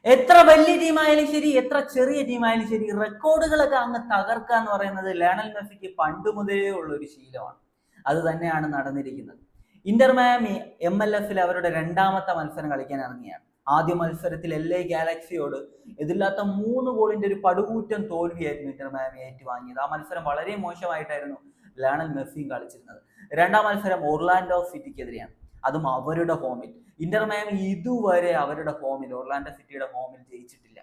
എത്ര വലിയ ടീമായാലും ശരി, എത്ര ചെറിയ ടീമായാലും ശരി, റെക്കോർഡുകളൊക്കെ അങ്ങ് തകർക്കുക എന്ന് പറയുന്നത് ലയണൽ മെസ്സിക്ക് പണ്ട് മുതലേ ഉള്ള ഒരു ശീലമാണ്. അത് തന്നെയാണ് നടന്നിരിക്കുന്നത്. ഇന്റർ മയാമി MLS അവരുടെ രണ്ടാമത്തെ മത്സരം കളിക്കാൻ ഇറങ്ങിയാണ്. ആദ്യ മത്സരത്തിൽ LA ഗാലക്സിയോട് എതിരില്ലാത്ത 3 ഗോളിന്റെ ഒരു പടുകൂറ്റൻ തോൽവിയായിരുന്നു ഇന്റർ മയാമി ഏറ്റുവാങ്ങിയത്. ആ മത്സരം വളരെ മോശമായിട്ടായിരുന്നു ലയണൽ മെസ്സിയും കളിച്ചിരുന്നത്. രണ്ടാം മത്സരം ഒർലാൻഡോ സിറ്റിക്കെതിരെയാണ്, അതും അവരുടെ ഹോമിൽ. ഇന്റർ മയാമി ഇതുവരെ അവരുടെ ഹോമിൽ, ഒർലാൻഡോ സിറ്റിയുടെ ഹോമിൽ ജയിച്ചിട്ടില്ല.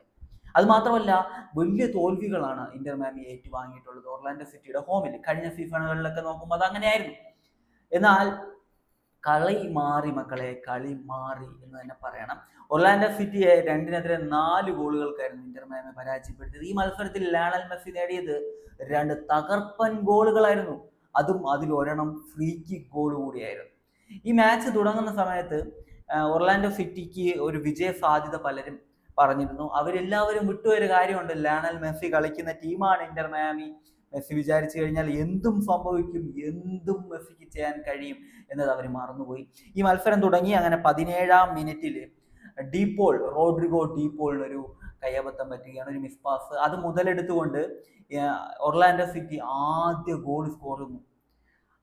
അത് മാത്രമല്ല, വലിയ തോൽവികളാണ് ഇന്റർ മയാമി ഏറ്റുവാങ്ങിയിട്ടുള്ളത് ഒർലാൻഡോ സിറ്റിയുടെ ഹോമിൽ. കഴിഞ്ഞ സീസണുകളിലൊക്കെ നോക്കുമ്പോൾ അത് അങ്ങനെയായിരുന്നു. എന്നാൽ കളി മാറി മക്കളെ, കളി മാറി എന്ന് തന്നെ പറയണം. ഒർലാൻഡോ സിറ്റിയെ 2-4 ഗോളുകൾക്കായിരുന്നു ഇന്റർ മയാമി പരാജയപ്പെടുത്തിയത്. ഈ മത്സരത്തിൽ ലയണൽ മെസ്സി നേടിയത് 2 തകർപ്പൻ ഗോളുകളായിരുന്നു. അതും അതിലൊരെണ്ണം ഫ്രീ കിക്ക് ഗോൾ കൂടിയായിരുന്നു. ഈ മാച്ച് തുടങ്ങുന്ന സമയത്ത് ഒർലാൻഡോ സിറ്റിക്ക് ഒരു വിജയ സാധ്യത പലരും പറഞ്ഞിരുന്നു. അവരെല്ലാവരും വിട്ടുപോയൊരു കാര്യമുണ്ട്, ലയണൽ മെസ്സി കളിക്കുന്ന ടീമാണ് ഇന്റർ മയാമി. മെസ്സി വിചാരിച്ചു കഴിഞ്ഞാൽ എന്തും സംഭവിക്കും, എന്തും മെസ്സിക്ക് ചെയ്യാൻ കഴിയും എന്നത് അവർ മറന്നുപോയി. ഈ മത്സരം തുടങ്ങി അങ്ങനെ 17-ാം മിനിറ്റിൽ റോഡ്രിഗോ ഡീപോളിനൊരു കയ്യബദ്ധം പറ്റുകയാണ്, ഒരു മിസ് പാസ്. അത് മുതലെടുത്തുകൊണ്ട് ഒർലാൻഡോ സിറ്റി ആദ്യ ഗോൾ സ്കോർ ചെയ്യുന്നു,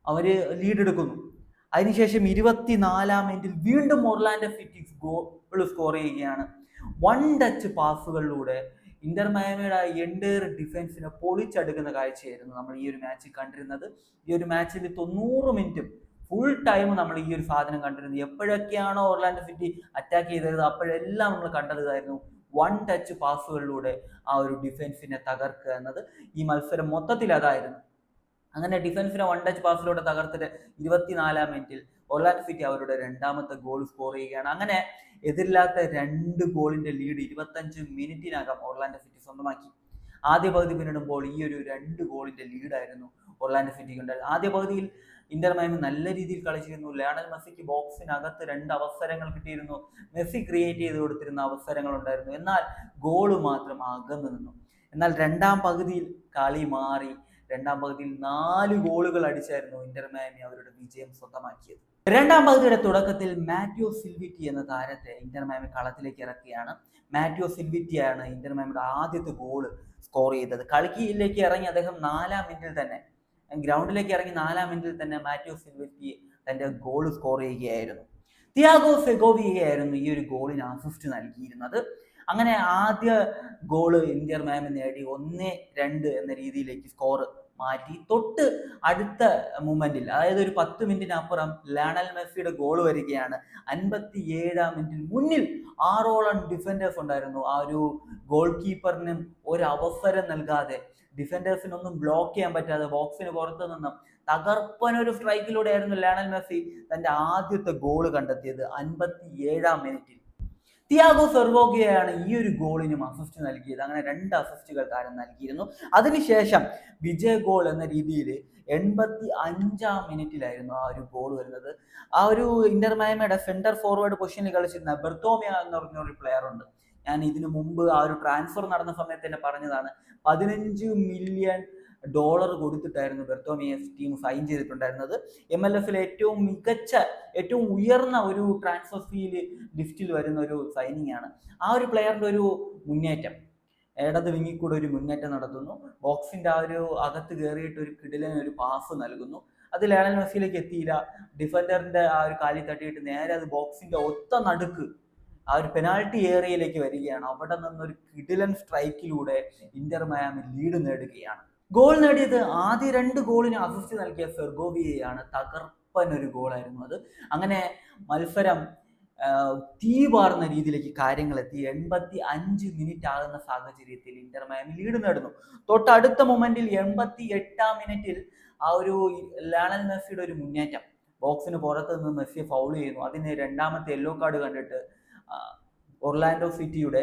അവര് ലീഡ് എടുക്കുന്നു. അതിനുശേഷം 24-ാം മിനിറ്റിൽ വീണ്ടും ഒർലാൻഡോ സിറ്റി ഗോൾ സ്കോർ ചെയ്യുകയാണ്. 1 ടച്ച് പാസുകളിലൂടെ ഇന്റർ മയാമിയുടെ എൻഡയർ ഡിഫൻസിനെ പൊളിച്ചെടുക്കുന്ന കാഴ്ചയായിരുന്നു നമ്മൾ ഈ ഒരു മാച്ചിൽ കണ്ടിരുന്നത്. ഈ ഒരു മാച്ചിൽ 90 മിനിറ്റും ഫുൾ ടൈം നമ്മൾ ഈ ഒരു സാധനം കണ്ടിരുന്നത്. എപ്പോഴൊക്കെയാണോ ഒർലാൻഡോ സിറ്റി അറ്റാക്ക് ചെയ്തത് അപ്പോഴെല്ലാം നമ്മൾ കണ്ടതായിരുന്നു 1 ടച്ച് പാസുകളിലൂടെ ആ ഒരു ഡിഫൻസിനെ തകർക്കുക എന്നത്. ഈ മത്സരം മൊത്തത്തിൽ അതായിരുന്നു. അങ്ങനെ ഡിഫൻസിനെ 1 ടച്ച് പാസിലൂടെ തകർത്തിട്ട് 24-ാം മിനിറ്റിൽ ഒർലാൻഡോ സിറ്റി അവരുടെ രണ്ടാമത്തെ ഗോൾ സ്കോർ ചെയ്യുകയാണ്. അങ്ങനെ എതിരില്ലാത്ത 2 ഗോളിന്റെ ലീഡ് 25 മിനിറ്റിനകം ഒർലാൻഡോ സിറ്റി സ്വന്തമാക്കി. ആദ്യ പകുതി പിന്നിടുമ്പോൾ ഈ ഒരു 2 ഗോളിന്റെ ലീഡായിരുന്നു ഒർലാൻഡോ സിറ്റിക്ക് ഉണ്ടായത്. ആദ്യ പകുതിയിൽ ഇന്റർ മയാമി നല്ല രീതിയിൽ കളിച്ചിരുന്നു. ലയണൽ മെസ്സിക്ക് ബോക്സിനകത്ത് 2 അവസരങ്ങൾ കിട്ടിയിരുന്നു. മെസ്സി ക്രിയേറ്റ് ചെയ്ത് കൊടുത്തിരുന്ന അവസരങ്ങൾ ഉണ്ടായിരുന്നു. എന്നാൽ ഗോള് മാത്രം അകന്നു നിന്നു. എന്നാൽ രണ്ടാം പകുതിയിൽ കളി മാറി. രണ്ടാം പകുതിയിൽ 4 ഗോളുകൾ അടിച്ചായിരുന്നു ഇന്റർ മയാമി അവരുടെ വിജയം സ്വന്തമാക്കിയത്. രണ്ടാം പകുതിയുടെ തുടക്കത്തിൽ മാറ്റിയോ സിൽവിറ്റി എന്ന താരത്തെ ഇന്റർ മയാമി കളത്തിലേക്ക് ഇറക്കിയാണ്. മാറ്റിയോ സിൽവിറ്റിയാണ് ഇന്റർ മയാമിയുടെ ആദ്യത്തെ ഗോള് സ്കോർ ചെയ്തത്. കളിക്കിലേക്ക് ഇറങ്ങി അദ്ദേഹം 4-ാം മിനിറ്റിൽ തന്നെ, ഗ്രൗണ്ടിലേക്ക് ഇറങ്ങി 4-ാം മിനിറ്റിൽ തന്നെ മാറ്റിയോ സിൽവിറ്റി തന്റെ ഗോള് സ്കോർ ചെയ്യുകയായിരുന്നു. തിയാഗോ സെഗോവിയയായിരുന്നു ഈ ഒരു ഗോളിന് അസിസ്റ്റ് നൽകിയിരുന്നത്. അങ്ങനെ ആദ്യ ഗോള് ഇന്റർ മയാമി നേടി 1-2 എന്ന രീതിയിലേക്ക് സ്കോർ മാറ്റി. തൊട്ട് അടുത്ത മൂമെന്റിൽ, അതായത് ഒരു 10 മിനിറ്റിനപ്പുറം ലയണൽ മെസ്സിയുടെ ഗോൾ വരികയാണ്. 57-ാം മിനിറ്റിൽ മുന്നിൽ 6ഓളം ഡിഫൻഡേഴ്സ് ഉണ്ടായിരുന്നു. ആ ഒരു ഗോൾ കീപ്പറിനും ഒരു അവസരം നൽകാതെ, ഡിഫൻഡേഴ്സിനൊന്നും ബ്ലോക്ക് ചെയ്യാൻ പറ്റാതെ ബോക്സിന് പുറത്തു നിന്നും തകർപ്പനൊരു സ്ട്രൈക്കിലൂടെയായിരുന്നു ലയണൽ മെസ്സി തന്റെ ആദ്യത്തെ ഗോള് കണ്ടെത്തിയത്. 57-ാം മിനിറ്റിൽ തിയാഗോ സെർവോഗിയയാണ് ഈ ഒരു ഗോളിനും അസിസ്റ്റ് നൽകിയത്. അങ്ങനെ 2 അസിസ്റ്റുകൾ താരം നൽകിയിരുന്നു. അതിനുശേഷം വിജയ ഗോൾ എന്ന രീതിയിൽ 85-ാം മിനിറ്റിലായിരുന്നു ആ ഒരു ഗോൾ വരുന്നത്. ആ ഒരു ഇന്റർ മയാമിയുടെ സെന്റർ ഫോർവേഡ് പൊസിഷനിൽ കളിച്ചിരുന്ന ബെർത്തോമിയ എന്ന് പറഞ്ഞൊരു പ്ലെയർ ഉണ്ട്. ഞാൻ ഇതിനു മുമ്പ് ആ ഒരു ട്രാൻസ്ഫർ നടന്ന സമയത്ത് തന്നെ പറഞ്ഞതാണ്. $15 മില്യൺ കൊടുത്തിട്ടായിരുന്നു ബെർത്തോമിയെ ടീം സൈൻ ചെയ്തിട്ടുണ്ടായിരുന്നത്. MLS ഏറ്റവും മികച്ച, ഏറ്റവും ഉയർന്ന ഒരു ട്രാൻസ്ഫർ ഫീല് ലിസ്റ്റിൽ വരുന്ന ഒരു സൈനിങ് ആണ്. ആ ഒരു പ്ലെയറിന്റെ ഒരു മുന്നേറ്റം, ഇടത് വിങ്ങിൽ കൂടെ ഒരു മുന്നേറ്റം നടത്തുന്നു, ബോക്സിന്റെ ആ ഒരു അകത്ത് കയറിയിട്ട് ഒരു കിടിലൻ ഒരു പാസ് നൽകുന്നു. അത് ലയണൽ മെസ്സിയിലേക്ക് എത്തിയില്ല. ഡിഫൻഡറിന്റെ ആ ഒരു കാലിൽ തട്ടിയിട്ട് നേരെ അത് ബോക്സിന്റെ ഒത്ത നടുക്ക് ആ ഒരു പെനാൾട്ടി ഏരിയയിലേക്ക് വരികയാണ്. അവിടെ നിന്നൊരു കിടിലൻ സ്ട്രൈക്കിലൂടെ ഇന്റർ മയാമി ലീഡ് നേടുകയാണ്. ഗോൾ നേടിയത് ആദ്യ 2 ഗോളിന് അസിസ്റ്റ് നൽകിയ സെർഗോവിയയാണ്. തകർപ്പൻ ഒരു ഗോളായിരുന്നു അത്. അങ്ങനെ മത്സരം തീ പാർന്ന രീതിയിലേക്ക് കാര്യങ്ങൾ എത്തി. 85 മിനിറ്റ് ആകുന്ന സാഹചര്യത്തിൽ ഇന്റർ മയാമി ലീഡ് നേടുന്നു. തൊട്ടടുത്ത മൊമെന്റിൽ 88-ാം മിനിറ്റിൽ ആ ഒരു ലയണൽ മെസ്സിയുടെ ഒരു മുന്നേറ്റം, ബോക്സിന് പുറത്ത് നിന്ന് മെസ്സിയെ ഫൗൾ ചെയ്യുന്നു. അതിന് 2ാമത്തെ യെല്ലോ കാർഡ് കണ്ടിട്ട് ഒർലാൻഡോ സിറ്റിയുടെ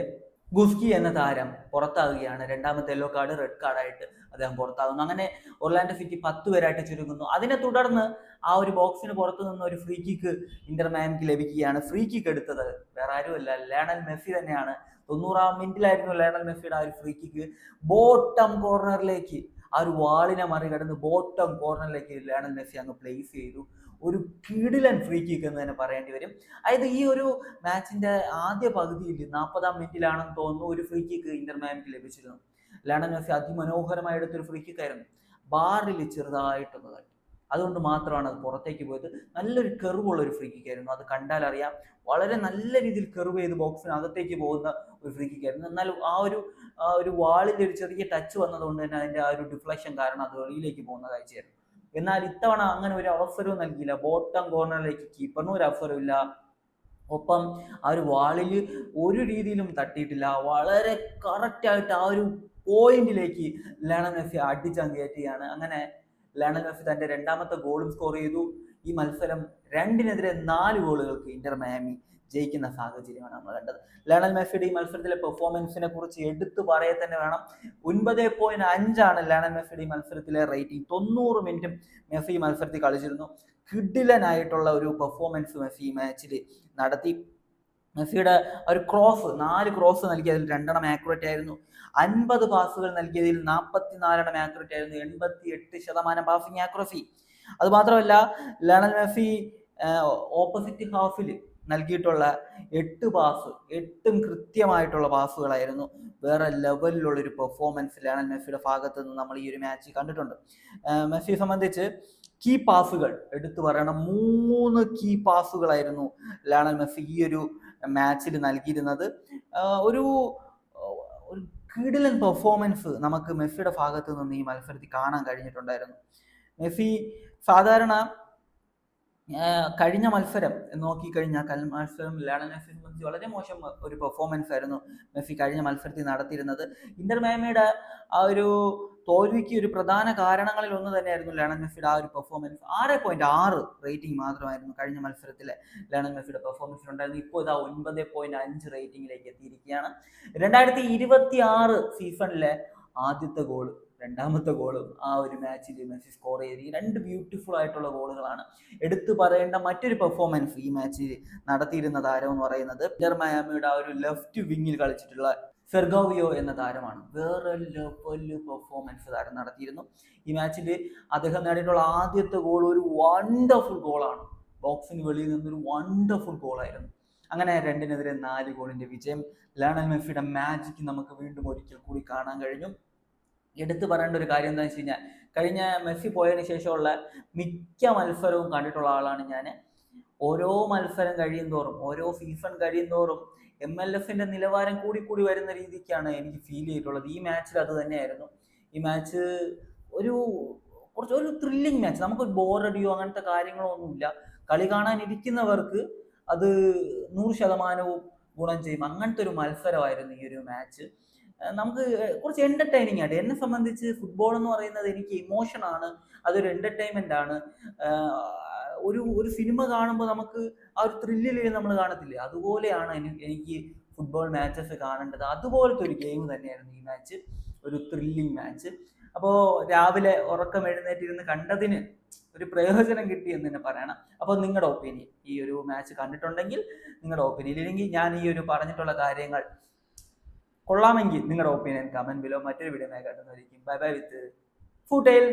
ഗുസ്കി എന്ന താരം പുറത്താകുകയാണ്. 2ാമത്തെ യെല്ലോ കാർഡ് റെഡ് കാർഡായിട്ട് അദ്ദേഹം പുറത്താകുന്നു. അങ്ങനെ ഒർലാൻഡോ സിറ്റി 10 പേരായിട്ട് ചുരുങ്ങുന്നു. അതിനെ തുടർന്ന് ആ ഒരു ബോക്സിന് പുറത്തു നിന്ന് ഒരു ഫ്രീ കിക്ക് ഇന്റർ മയാമിക്ക് ലഭിക്കുകയാണ്. ഫ്രീ കിക്ക് എടുത്തത് വേറെ ആരുമല്ല, ലയണൽ മെസ്സി തന്നെയാണ്. 90-ാം മിനിറ്റിലായിരുന്നു ലയണൽ മെസ്സിയുടെ ആ ഒരു ഫ്രീ കിക്ക്. ബോട്ടം കോർണറിലേക്ക്, ആ ഒരു വാളിനെ മറികടന്ന് ബോട്ടം കോർണറിലേക്ക് ലയണൽ മെസ്സി അങ്ങ് പ്ലേസ് ചെയ്തു. ഒരു കിടിലൻ ഫ്രീ കിക്ക് എന്ന് തന്നെ പറയേണ്ടി വരും. അതായത് ഈ ഒരു മാച്ചിന്റെ ആദ്യ പകുതിയിൽ 40-ാം മിനിറ്റിലാണെന്ന് തോന്നുന്നു ഒരു ഫ്രീ കിക്ക് ഇന്റർ മയാമിക്ക് ലഭിച്ചിരുന്നു. ലയണൽ മെസ്സി അതിമനോഹരമായി എടുത്തൊരു ഫ്രീ കിക്ക് ആയിരുന്നു. ബാറിൽ ചെറുതായിട്ടൊന്ന് തട്ടി, അതുകൊണ്ട് മാത്രമാണ് അത് പുറത്തേക്ക് പോയത്. നല്ലൊരു കെർവുള്ള ഒരു ഫ്രീ കിക്ക് ആയിരുന്നു. അത് കണ്ടാൽ അറിയാം, വളരെ നല്ല രീതിയിൽ കെർവ് ചെയ്ത് ബോക്സിനകത്തേക്ക് പോകുന്ന ഒരു ഫ്രീ കിക്ക് ആയിരുന്നു. എന്നാൽ ആ ഒരു വാളിന്റെ ഒരു ചെറിയ ടച്ച് വന്നതുകൊണ്ട് തന്നെ അതിന്റെ ആ ഒരു ഡിഫ്ലക്ഷൻ കാരണം അത് വെളിയിലേക്ക് പോകുന്ന കാഴ്ചയായിരുന്നു. എന്നാൽ ഇത്തവണ അങ്ങനെ ഒരു അവസരവും നൽകിയില്ല. ബോട്ടം കോർണറിലേക്ക് കീപ്പറിനും ഒരു അവസരമില്ല, ഒപ്പം ആ ഒരു വാളിൽ ഒരു രീതിയിലും തട്ടിയിട്ടില്ല. വളരെ കറക്റ്റായിട്ട് ആ ഒരു പോയിന്റിലേക്ക് ലയണൽ മെസ്സി അടിച്ചങ്ങ് കയറ്റുകയാണ്. അങ്ങനെ ലയണൽ മെസ്സി തന്റെ രണ്ടാമത്തെ ഗോളും സ്കോർ ചെയ്തു. ഈ മത്സരം 2-നെതിരെ 4 ഗോളുകൾക്ക് ഇന്റർ മയാമി ജയിക്കുന്ന സാഹചര്യമാണ് നമ്മൾ കണ്ടത്. ലയണൽ മെസ്സിയുടെ ഈ മത്സരത്തിലെ പെർഫോമൻസിനെ കുറിച്ച് എടുത്തു പറയെ തന്നെ വേണം. 9.5 ലയണൽ മെസ്സിയുടെ ഈ മത്സരത്തിലെ റേറ്റിംഗ്. 90 മിനിറ്റും മെസ്സി ഈ മത്സരത്തിൽ കളിച്ചിരുന്നു. കിടിലനായിട്ടുള്ള ഒരു പെർഫോമൻസ് മെസ്സി ഈ മാച്ചിൽ നടത്തി. മെസ്സിയുടെ ഒരു 4 ക്രോസ് നൽകിയതിൽ 2 ആക്യുറേറ്റ് ആയിരുന്നു. 50 പാസുകൾ നൽകിയതിൽ 44 ആക്യുറേറ്റ് ആയിരുന്നു. 88% പാസിംഗ് ആക്യുറസി. അത് മാത്രമല്ല, ലയണൽ മെസ്സി ഓപ്പോസിറ്റ് ഹാഫിൽ നൽകിയിട്ടുള്ള 8 പാസ്, 8ഉം കൃത്യമായിട്ടുള്ള പാസുകളായിരുന്നു. വേറെ ലെവലിലുള്ള ഒരു പെർഫോമൻസ് ലയണൽ മെസ്സിയുടെ ഭാഗത്ത് നിന്ന് നമ്മൾ ഈ ഒരു മാച്ചിൽ കണ്ടിട്ടുണ്ട്. മെസ്സിയെ സംബന്ധിച്ച് കീ പാസുകൾ എടുത്തു പറയണം. 3 കീ പാസുകളായിരുന്നു ലയണൽ മെസ്സി ഈ ഒരു മാച്ചിൽ നൽകിയിരുന്നത്. ഒരു കിടിലൻ പെർഫോമൻസ് നമുക്ക് മെസ്സിയുടെ ഭാഗത്ത് നിന്ന് ഈ മത്സരത്തിൽ കാണാൻ കഴിഞ്ഞിട്ടുണ്ടായിരുന്നു. മെസ്സി സാധാരണ കഴിഞ്ഞ മത്സരം നോക്കിക്കഴിഞ്ഞാൽ ലയണൽ മെസ്സിയെ സംബന്ധിച്ച് വളരെ മോശം ഒരു പെർഫോമൻസ് ആയിരുന്നു മെസ്സി കഴിഞ്ഞ മത്സരത്തിൽ നടത്തിയിരുന്നത്. ഇന്റർ മയാമിയുടെ ആ ഒരു തോൽവിക്ക് ഒരു പ്രധാന കാരണങ്ങളിൽ ഒന്ന് തന്നെയായിരുന്നു ലയണൽ മെസ്സിയുടെ ആ ഒരു പെർഫോമൻസ്. 6.6 റേറ്റിംഗ് മാത്രമായിരുന്നു കഴിഞ്ഞ മത്സരത്തിലെ ലയണൽ മെസ്സിയുടെ പെർഫോമൻസിലുണ്ടായിരുന്നു. ഇപ്പോൾ ഇതാ 9.5 റേറ്റിംഗിലേക്ക് എത്തിയിരിക്കുകയാണ്. 2026 സീസണിലെ ആദ്യത്തെ ഗോള്, രണ്ടാമത്തെ ഗോളും ആ ഒരു മാച്ചിൽ മെസ്സി സ്കോർ ചെയ്ത് ഈ 2 ബ്യൂട്ടിഫുൾ ആയിട്ടുള്ള ഗോളുകളാണ്. എടുത്തു പറയേണ്ട മറ്റൊരു പെർഫോമൻസ് ഈ മാച്ചിൽ നടത്തിയിരുന്ന താരം എന്ന് പറയുന്നത് ഇന്റർ മയാമിയുടെ ആ ഒരു ലെഫ്റ്റ് വിങ്ങിൽ കളിച്ചിട്ടുള്ള ഫെർഗോവിയോ എന്ന താരമാണ്. വേറെ ലെവല് പെർഫോമൻസ് താരം നടത്തിയിരുന്നു. ഈ മാച്ചിൽ അദ്ദേഹം നേടിയിട്ടുള്ള ആദ്യത്തെ ഗോൾ ഒരു വണ്ടർഫുൾ ഗോളാണ്. ബോക്സിന് വെളിയിൽ നിന്നൊരു വണ്ടർഫുൾ ഗോളായിരുന്നു. അങ്ങനെ 2-നെതിരെ 4 ഗോളിന്റെ വിജയം. ലയണൽ മെസ്സിയുടെ മാജിക്ക് നമുക്ക് വീണ്ടും ഒരിക്കൽ കൂടി കാണാൻ കഴിഞ്ഞു. എടുത്തു പറയേണ്ട ഒരു കാര്യം എന്താണെന്ന് വെച്ച് കഴിഞ്ഞാൽ, കഴിഞ്ഞ മെസ്സി പോയതിനു ശേഷമുള്ള മിക്ക മത്സരവും കണ്ടിട്ടുള്ള ആളാണ് ഞാൻ. ഓരോ മത്സരം കഴിയും തോറും, ഓരോ സീസൺ കഴിയും തോറും MLS-ന്റെ നിലവാരം കൂടി വരുന്ന രീതിക്കാണ് എനിക്ക് ഫീൽ ചെയ്തിട്ടുള്ളത്. ഈ മാച്ചിൽ അത് തന്നെയായിരുന്നു. ഈ മാച്ച് ഒരു ത്രില്ലിങ് മാച്ച്. നമുക്കൊരു ബോറടിയോ അങ്ങനത്തെ കാര്യങ്ങളോ ഒന്നുമില്ല. കളി കാണാൻ ഇരിക്കുന്നവർക്ക് അത് 100% ഗുണം ചെയ്യും. അങ്ങനത്തെ ഒരു മത്സരമായിരുന്നു ഈ ഒരു മാച്ച്. നമുക്ക് കുറച്ച് എന്റർടൈനിങ് ആയിട്ട്, എന്നെ സംബന്ധിച്ച് ഫുട്ബോൾ എന്ന് പറയുന്നത് എനിക്ക് ഇമോഷനാണ്, അതൊരു എന്റർടൈൻമെന്റ് ആണ്. ഒരു സിനിമ കാണുമ്പോൾ നമുക്ക് ആ ഒരു ത്രില്ലിൽ നമ്മൾ കാണത്തില്ലേ, അതുപോലെയാണ് എനിക്ക് ഫുട്ബോൾ മാച്ചസ് കാണേണ്ടത്. അതുപോലത്തെ ഒരു ഗെയിം തന്നെയായിരുന്നു ഈ മാച്ച്, ഒരു ത്രില്ലിങ് മാച്ച്. അപ്പോൾ രാവിലെ ഉറക്കം എഴുന്നേറ്റിരുന്ന് കണ്ടതിന് ഒരു പ്രയോജനം കിട്ടി എന്ന് തന്നെ പറയണം. അപ്പോൾ നിങ്ങളുടെ ഒപ്പീനിയൻ, ഈ ഒരു മാച്ച് കണ്ടിട്ടുണ്ടെങ്കിൽ നിങ്ങളുടെ ഒപ്പീനിയൻ, ഇല്ലെങ്കിൽ ഞാൻ ഈ ഒരു പറഞ്ഞിട്ടുള്ള കാര്യങ്ങൾ കൊള്ളാമെങ്കിൽ നിങ്ങളുടെ ഒപ്പീനിയൻ കമന്റ് ബിലോ. മറ്റൊരു വീഡിയോ കാണുന്നതായിരിക്കും. ബൈ ബൈ വിത്ത് ഫുട്ടെയിൽ.